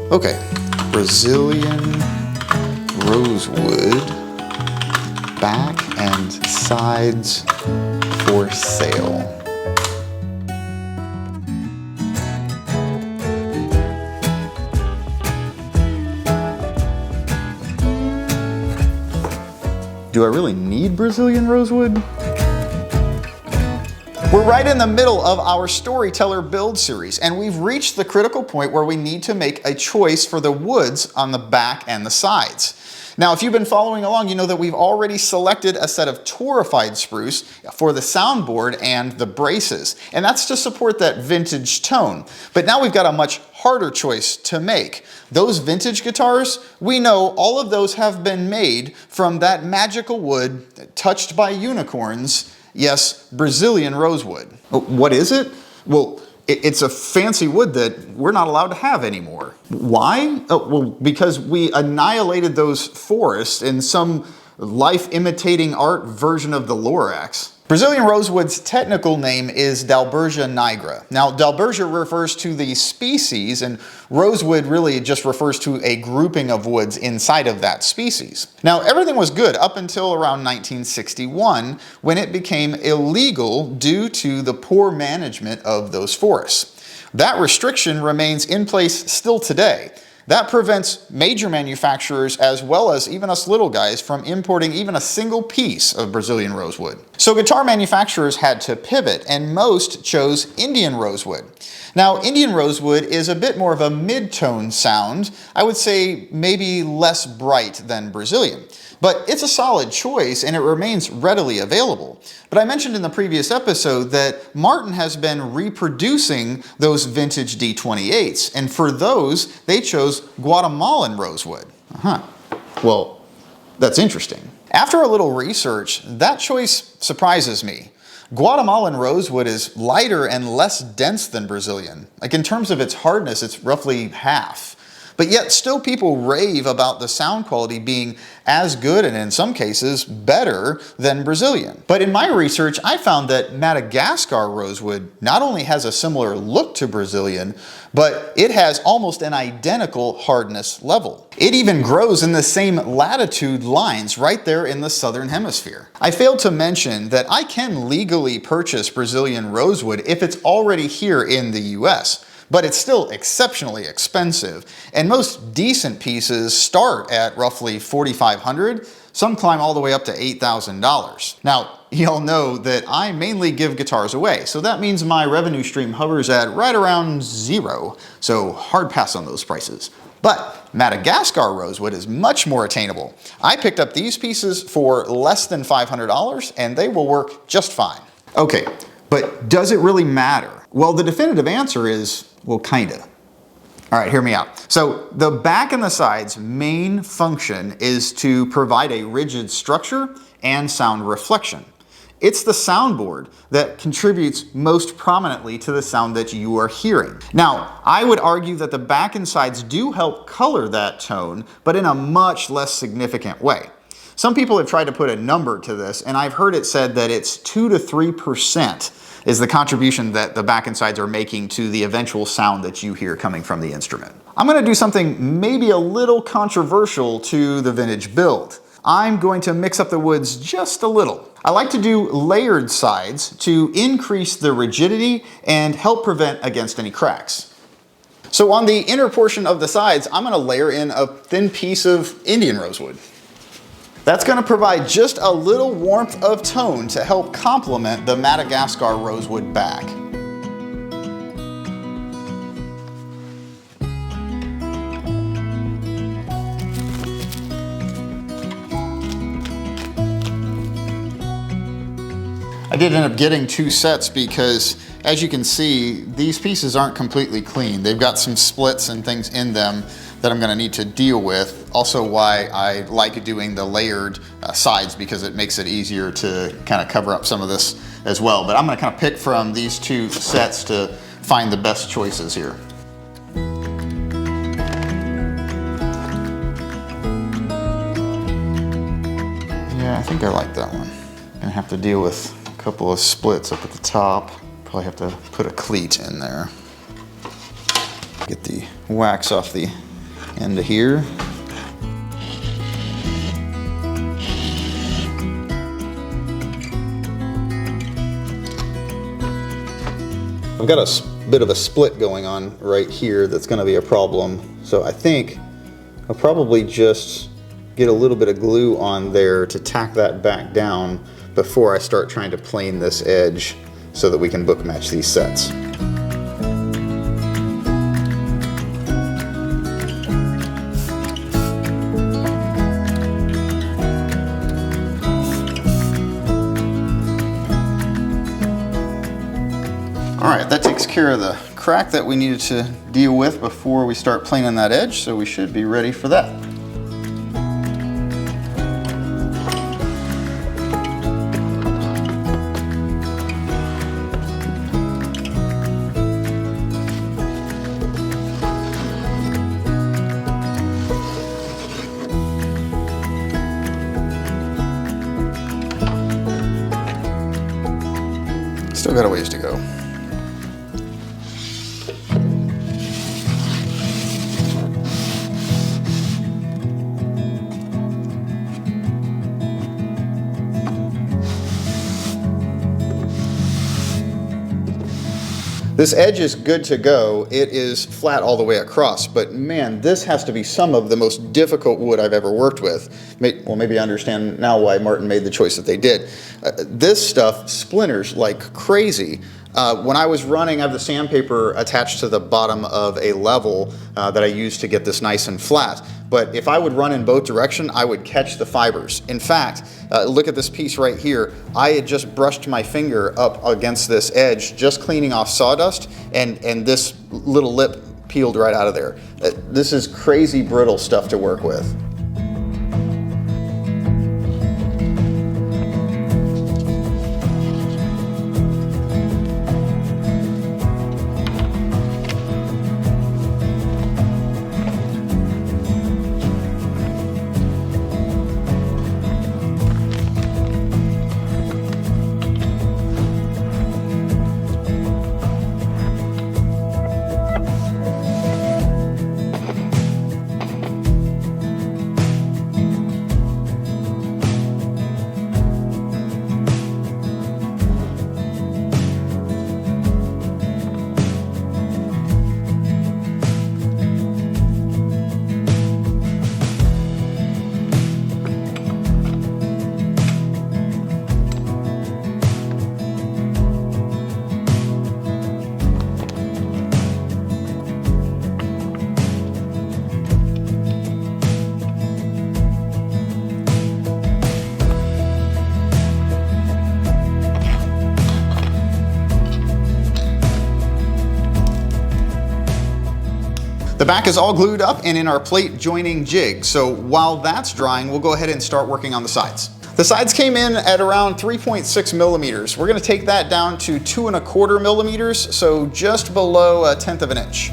Okay, Brazilian Rosewood, back and sides for sale. Do I really need Brazilian Rosewood? We're right in the middle of our Storyteller build series, and we've reached the critical point where we need to make a choice for the woods on the back and the sides. Now, if you've been following along, you know that we've already selected a set of torrefied spruce for the soundboard and the braces, and that's to support that vintage tone. But now we've got a much harder choice to make. Those vintage guitars, we know all of those have been made from that magical wood touched by unicorns. Yes, Brazilian rosewood. What is it? Well, it's a fancy wood that we're not allowed to have anymore. Why? Well, because we annihilated those forests in some life-imitating art version of the Lorax. Brazilian rosewood's technical name is Dalbergia nigra. Now, Dalbergia refers to the species, and rosewood really just refers to a grouping of woods inside of that species. Now, everything was good up until around 1961, when it became illegal due to the poor management of those forests. That restriction remains in place still today. That prevents major manufacturers, as well as even us little guys, from importing even a single piece of Brazilian rosewood. So guitar manufacturers had to pivot, and most chose Indian rosewood. Now, Indian rosewood is a bit more of a mid-tone sound. I would say maybe less bright than Brazilian. But it's a solid choice, and it remains readily available. But I mentioned in the previous episode that Martin has been reproducing those vintage D28s, and for those, they chose Guatemalan rosewood. Well, that's interesting. After a little research, that choice surprises me. Guatemalan rosewood is lighter and less dense than Brazilian. Like, in terms of its hardness, it's roughly half. But yet still people rave about the sound quality being as good, and in some cases better, than Brazilian. But in my research, I found that Madagascar rosewood not only has a similar look to Brazilian, but it has almost an identical hardness level. It even grows in the same latitude lines right there in the southern hemisphere. I failed to mention that I can legally purchase Brazilian rosewood if it's already here in the US. But it's still exceptionally expensive, and most decent pieces start at roughly $4,500. Some climb all the way up to $8,000. Now, y'all know that I mainly give guitars away, so that means my revenue stream hovers at right around zero, so hard pass on those prices. But Madagascar rosewood is much more attainable. I picked up these pieces for less than $500, and they will work just fine. Okay, but does it really matter? Well, the definitive answer is, well, kinda. All right, hear me out. So the back and the sides' main function is to provide a rigid structure and sound reflection. It's the soundboard that contributes most prominently to the sound that you are hearing. Now, I would argue that the back and sides do help color that tone, but in a much less significant way. Some people have tried to put a number to this, and I've heard it said that it's 2 to 3% is the contribution that the back and sides are making to the eventual sound that you hear coming from the instrument. I'm gonna do something maybe a little controversial to the vintage build. I'm going to mix up the woods just a little. I like to do layered sides to increase the rigidity and help prevent against any cracks. So on the inner portion of the sides, I'm gonna layer in a thin piece of Indian rosewood. That's going to provide just a little warmth of tone to help complement the Madagascar rosewood back. I did end up getting 2 sets because, as you can see, these pieces aren't completely clean. They've got some splits and things in them that I'm going to need to deal with. Also why I like doing the layered sides, because it makes it easier to kind of cover up some of this as well. But I'm going to kind of pick from these 2 sets to find the best choices here. Yeah, I think I like that one. Gonna have to deal with a couple of splits up at the top. Probably have to put a cleat in there. Get the wax off the into here. I've got a bit of a split going on right here that's going to be a problem. So I think I'll probably just get a little bit of glue on there to tack that back down before I start trying to plane this edge so that we can book match these sets. All right, that takes care of the crack that we needed to deal with before we start planing that edge, so we should be ready for that. Still got a ways to go. This edge is good to go. It is flat all the way across, but man, this has to be some of the most difficult wood I've ever worked with. Well, maybe I understand now why Martin made the choice that they did. This stuff splinters like crazy. When I was running, I have the sandpaper attached to the bottom of a level that I use to get this nice and flat. But if I would run in both directions, I would catch the fibers. In fact, look at this piece right here. I had just brushed my finger up against this edge, just cleaning off sawdust, and this little lip peeled right out of there. This is crazy brittle stuff to work with. The back is all glued up and in our plate joining jig. So while that's drying, we'll go ahead and start working on the sides. The sides came in at around 3.6 millimeters. We're gonna take that down to 2¼ millimeters, so just below 1/10 of an inch.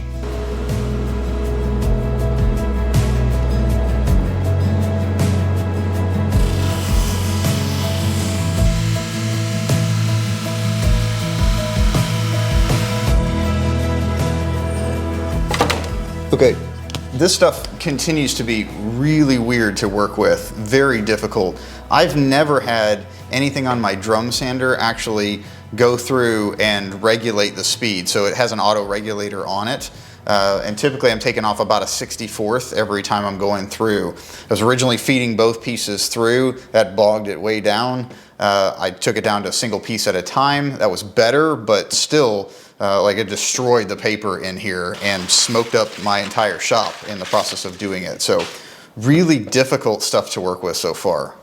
Okay, this stuff continues to be really weird to work with, very difficult. I've never had anything on my drum sander actually go through and regulate the speed, so it has an auto regulator on it. And typically I'm taking off about a 64th every time I'm going through. I was originally feeding both pieces through, that bogged it way down. I took it down to a single piece at a time. That was better, but still, like it destroyed the paper in here and smoked up my entire shop in the process of doing it. So really difficult stuff to work with so far.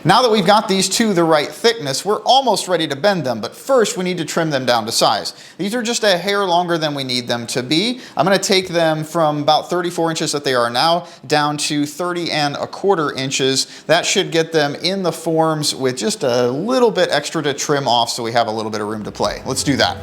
Now that we've got these two the right thickness, we're almost ready to bend them, but first we need to trim them down to size. These are just a hair longer than we need them to be. I'm gonna take them from about 34 inches that they are now down to 30¼ inches. That should get them in the forms with just a little bit extra to trim off so we have a little bit of room to play. Let's do that.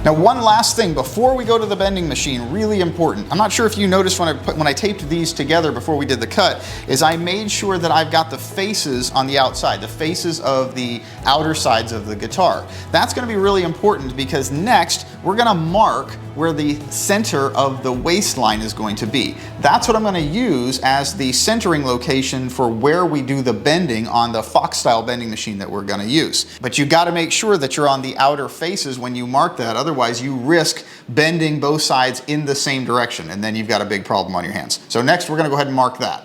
Now, one last thing before we go to the bending machine, really important. I'm not sure if you noticed when I taped these together before we did the cut, is I made sure that I've got the faces on the outside, the faces of the outer sides of the guitar. That's going to be really important because next we're going to mark where the center of the waistline is going to be. That's what I'm going to use as the centering location for where we do the bending on the Fox style bending machine that we're going to use. But you got to make sure that you're on the outer faces when you mark that. Otherwise you risk bending both sides in the same direction, and then you've got a big problem on your hands. So next we're going to go ahead and mark that.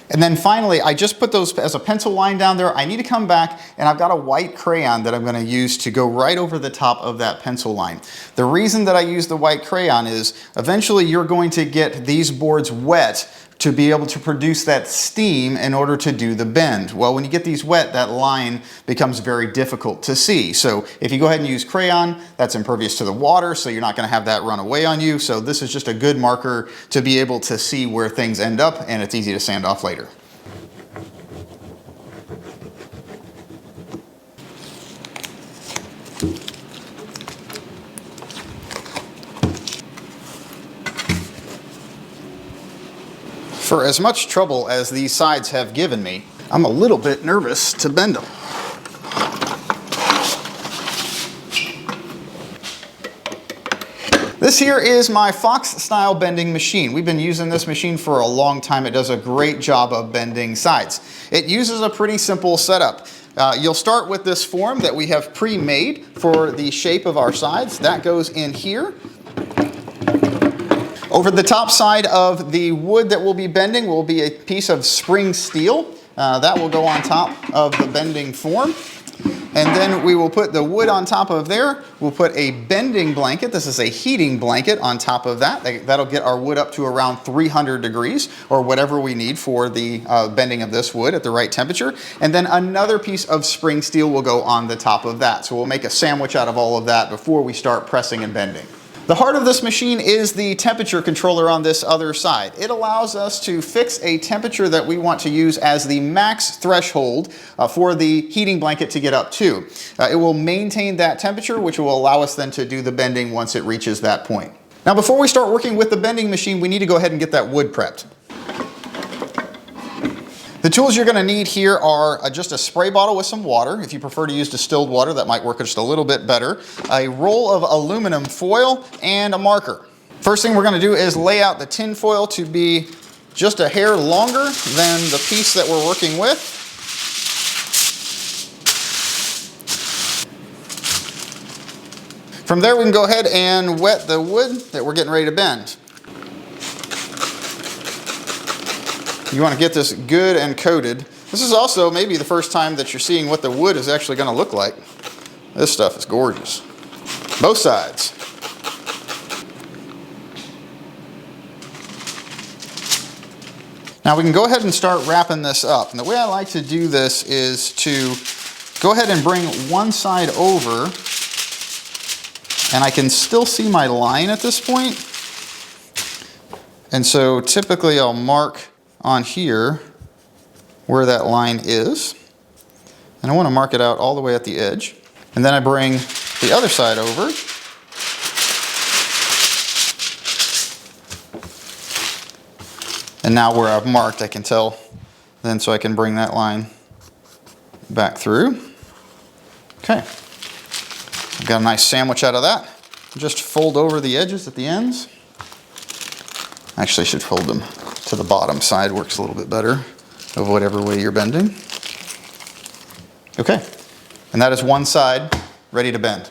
And then finally, I just put those as a pencil line down there. I need to come back, and I've got a white crayon that I'm going to use to go right over the top of that pencil line. The reason that I use the white crayon is eventually you're going to get these boards wet to be able to produce that steam in order to do the bend. Well, when you get these wet, that line becomes very difficult to see. So if you go ahead and use crayon, that's impervious to the water, so you're not going to have that run away on you. So this is just a good marker to be able to see where things end up, and it's easy to sand off later. For as much trouble as these sides have given me, I'm a little bit nervous to bend them. This here is my Fox style bending machine. We've been using this machine for a long time. It does a great job of bending sides. It uses a pretty simple setup. You'll start with this form that we have pre-made for the shape of our sides. That goes in here. Over the top side of the wood that we'll be bending will be a piece of spring steel. That will go on top of the bending form. And then we will put the wood on top of there. We'll put a bending blanket. This is a heating blanket on top of that. That'll get our wood up to around 300 degrees or whatever we need for the bending of this wood at the right temperature. And then another piece of spring steel will go on the top of that. So we'll make a sandwich out of all of that before we start pressing and bending. The heart of this machine is the temperature controller on this other side. It allows us to fix a temperature that we want to use as the max threshold for the heating blanket to get up to. It will maintain that temperature, which will allow us then to do the bending once it reaches that point. Now, before we start working with the bending machine, we need to go ahead and get that wood prepped. The tools you're going to need here are just a spray bottle with some water. If you prefer to use distilled water, that might work just a little bit better. A roll of aluminum foil and a marker. First thing we're going to do is lay out the tin foil to be just a hair longer than the piece that we're working with. From there we can go ahead and wet the wood that we're getting ready to bend. You want to get this good and coated. This is also maybe the first time that you're seeing what the wood is actually going to look like. This stuff is gorgeous. Both sides. Now we can go ahead and start wrapping this up. And the way I like to do this is to go ahead and bring one side over, and I can still see my line at this point. And so typically I'll mark on here where that line is, and I want to mark it out all the way at the edge, and then I bring the other side over, and now where I've marked I can tell then, so I can bring that line back through. Okay, I've got a nice sandwich out of that. Just fold over the edges at the ends. Actually, I should fold them to the bottom side, works a little bit better of whatever way you're bending. Okay, and that is one side ready to bend.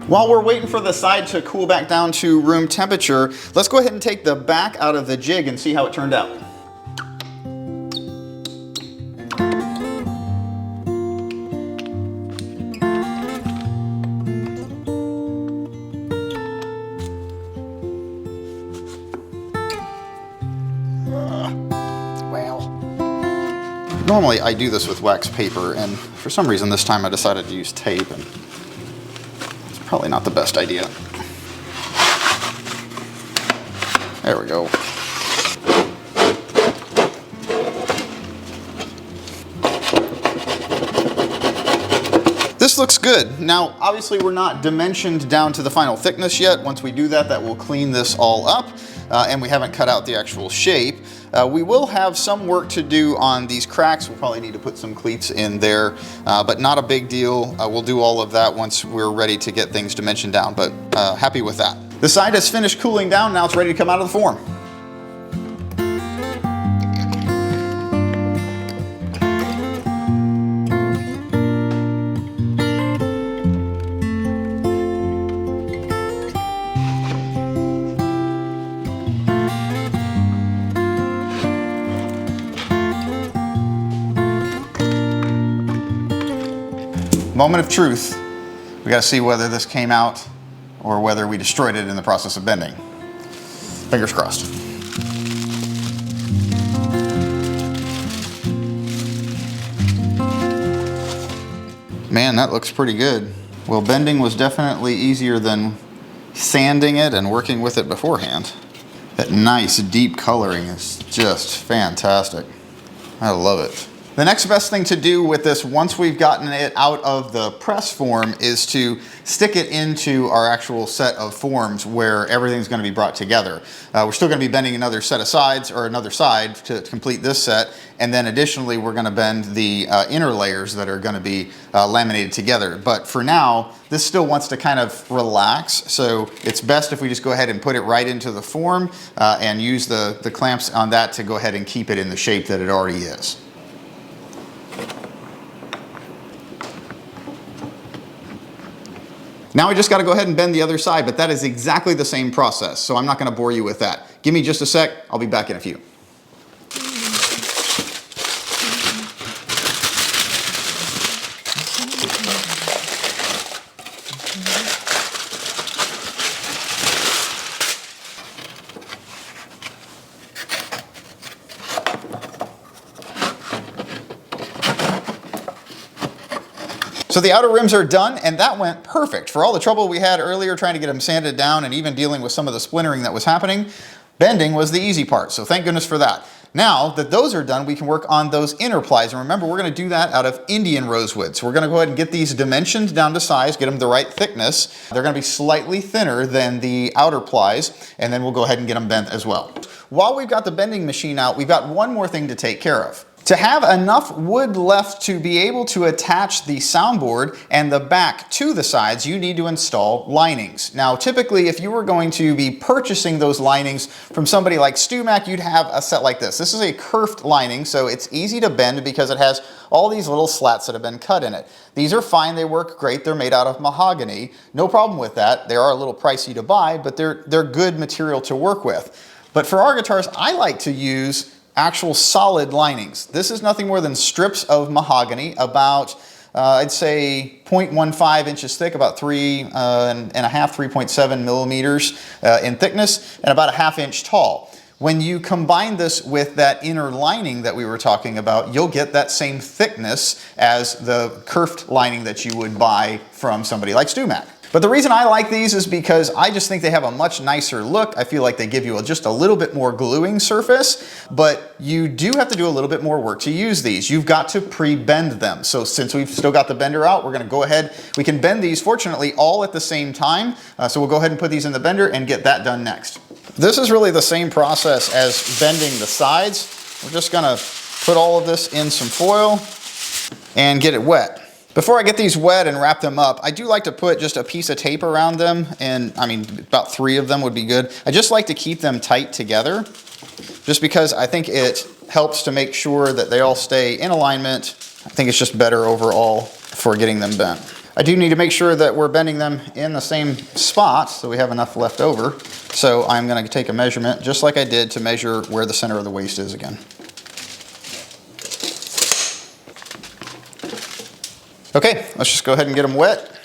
While we're waiting for the side to cool back down to room temperature, let's go ahead and take the back out of the jig and see how it turned out. Normally I do this with wax paper, and for some reason this time I decided to use tape, and it's probably not the best idea. There we go. This looks good. Now, obviously we're not dimensioned down to the final thickness yet. Once we do that, that will clean this all up, and we haven't cut out the actual shape. We will have some work to do on these cracks. We'll probably need to put some cleats in there, but not a big deal. We'll do all of that once we're ready to get things dimensioned down, but happy with that. The side has finished cooling down. Now it's ready to come out of the form. Moment of truth. We gotta see whether this came out or whether we destroyed it in the process of bending. Fingers crossed. Man, that looks pretty good. Well, bending was definitely easier than sanding it and working with it beforehand. That nice deep coloring is just fantastic. I love it. The next best thing to do with this, once we've gotten it out of the press form, is to stick it into our actual set of forms where everything's going to be brought together. We're still going to be bending another set of sides, or another side, to complete this set, and then additionally we're going to bend the inner layers that are going to be laminated together. But for now, this still wants to kind of relax, so it's best if we just go ahead and put it right into the form and use the clamps on that to go ahead and keep it in the shape that it already is. Now we just got to go ahead and bend the other side, but that is exactly the same process, so I'm not going to bore you with that. Give me just a sec, I'll be back in a few. So the outer rims are done, and that went perfect. For all the trouble we had earlier trying to get them sanded down and even dealing with some of the splintering that was happening, bending was the easy part, so thank goodness for that. Now that those are done, we can work on those inner plies, and remember, we're going to do that out of Indian rosewood. So we're going to go ahead and get these dimensioned down to size, get them the right thickness. They're going to be slightly thinner than the outer plies, and then we'll go ahead and get them bent as well. While we've got the bending machine out, we've got one more thing to take care of. To have enough wood left to be able to attach the soundboard and the back to the sides, you need to install linings. Now, typically, if you were going to be purchasing those linings from somebody like StewMac, you'd have a set like this. This is a kerfed lining, so it's easy to bend because it has all these little slats that have been cut in it. These are fine, they work great, they're made out of mahogany. No problem with that. They are a little pricey to buy, but they're good material to work with. But for our guitars, I like to use actual solid linings. This is nothing more than strips of mahogany, about I'd say 0.15 inches thick, about 3.7 millimeters in thickness, and about a ½ inch tall. When you combine this with that inner lining that we were talking about, you'll get that same thickness as the kerfed lining that you would buy from somebody like StewMac. But the reason I like these is because I just think they have a much nicer look. I feel like they give you just a little bit more gluing surface, but you do have to do a little bit more work to use these. You've got to pre-bend them. So since we've still got the bender out, we're going to go ahead. We can bend these, fortunately, all at the same time. So we'll go ahead and put these in the bender and get that done next. This is really the same process as bending the sides. We're just going to put all of this in some foil and get it wet. Before I get these wet and wrap them up, I do like to put just a piece of tape around them, and I mean about 3 of them would be good. I just like to keep them tight together just because I think it helps to make sure that they all stay in alignment. I think it's just better overall for getting them bent. I do need to make sure that we're bending them in the same spot so we have enough left over. So I'm going to take a measurement just like I did to measure where the center of the waist is again. Okay, let's just go ahead and get them wet.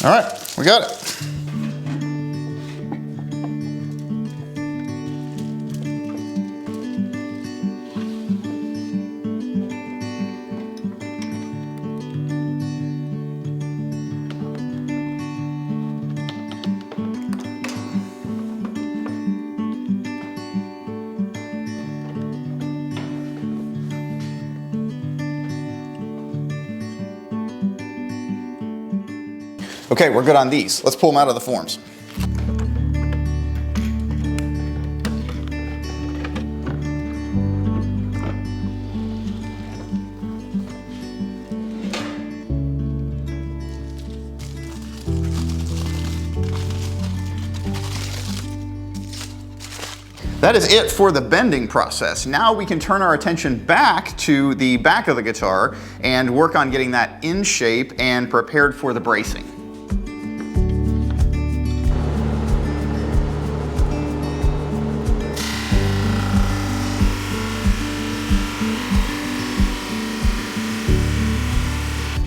All right, we got it. Okay, we're good on these. Let's pull them out of the forms. That is it for the bending process. Now we can turn our attention back to the back of the guitar and work on getting that in shape and prepared for the bracing.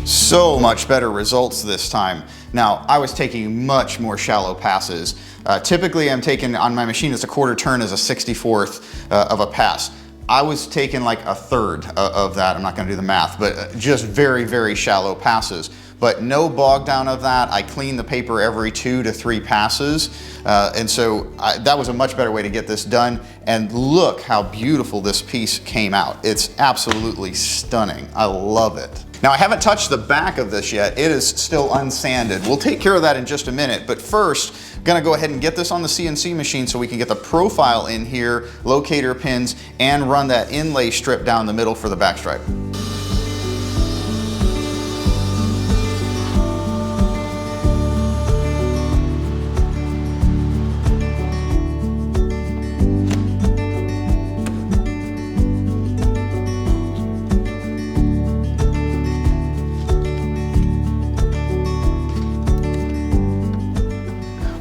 So much better results this time. Now, I was taking much more shallow passes. Typically, I'm taking, on my machine, it's a quarter turn as a 64th of a pass. I was taking like a third of that. I'm not gonna do the math, but just very, very shallow passes. But no bog down of that. I clean the paper every 2 to 3 passes. And so that was a much better way to get this done. And look how beautiful this piece came out. It's absolutely stunning. I love it. Now, I haven't touched the back of this yet. It is still unsanded. We'll take care of that in just a minute, but first, I'm gonna go ahead and get this on the CNC machine so we can get the profile in here, locator pins, and run that inlay strip down the middle for the back stripe.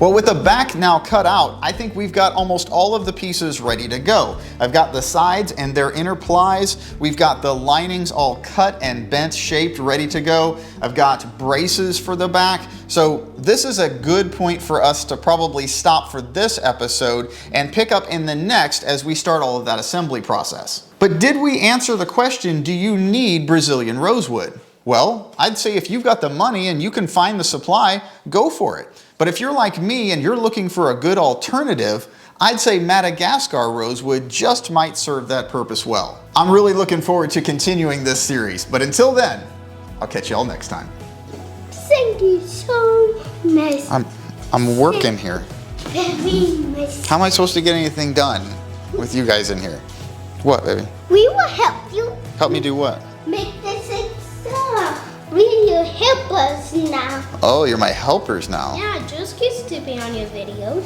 Well, with the back now cut out, I think we've got almost all of the pieces ready to go. I've got the sides and their inner plies. We've got the linings all cut and bent, shaped, ready to go. I've got braces for the back. So this is a good point for us to probably stop for this episode and pick up in the next as we start all of that assembly process. But did we answer the question, do you need Brazilian rosewood? Well, I'd say if you've got the money and you can find the supply, go for it. But if you're like me and you're looking for a good alternative, I'd say Madagascar rosewood just might serve that purpose well. I'm really looking forward to continuing this series, but until then, I'll catch y'all next time. Thank you so much. I'm working here. Very much. How am I supposed to get anything done with you guys in here? What, baby? We will help you. Help me do what? Make this stuff. Will you help us now? Oh, you're my helpers now. Yeah, just keep tipping on your video.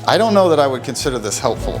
I don't know that I would consider this helpful.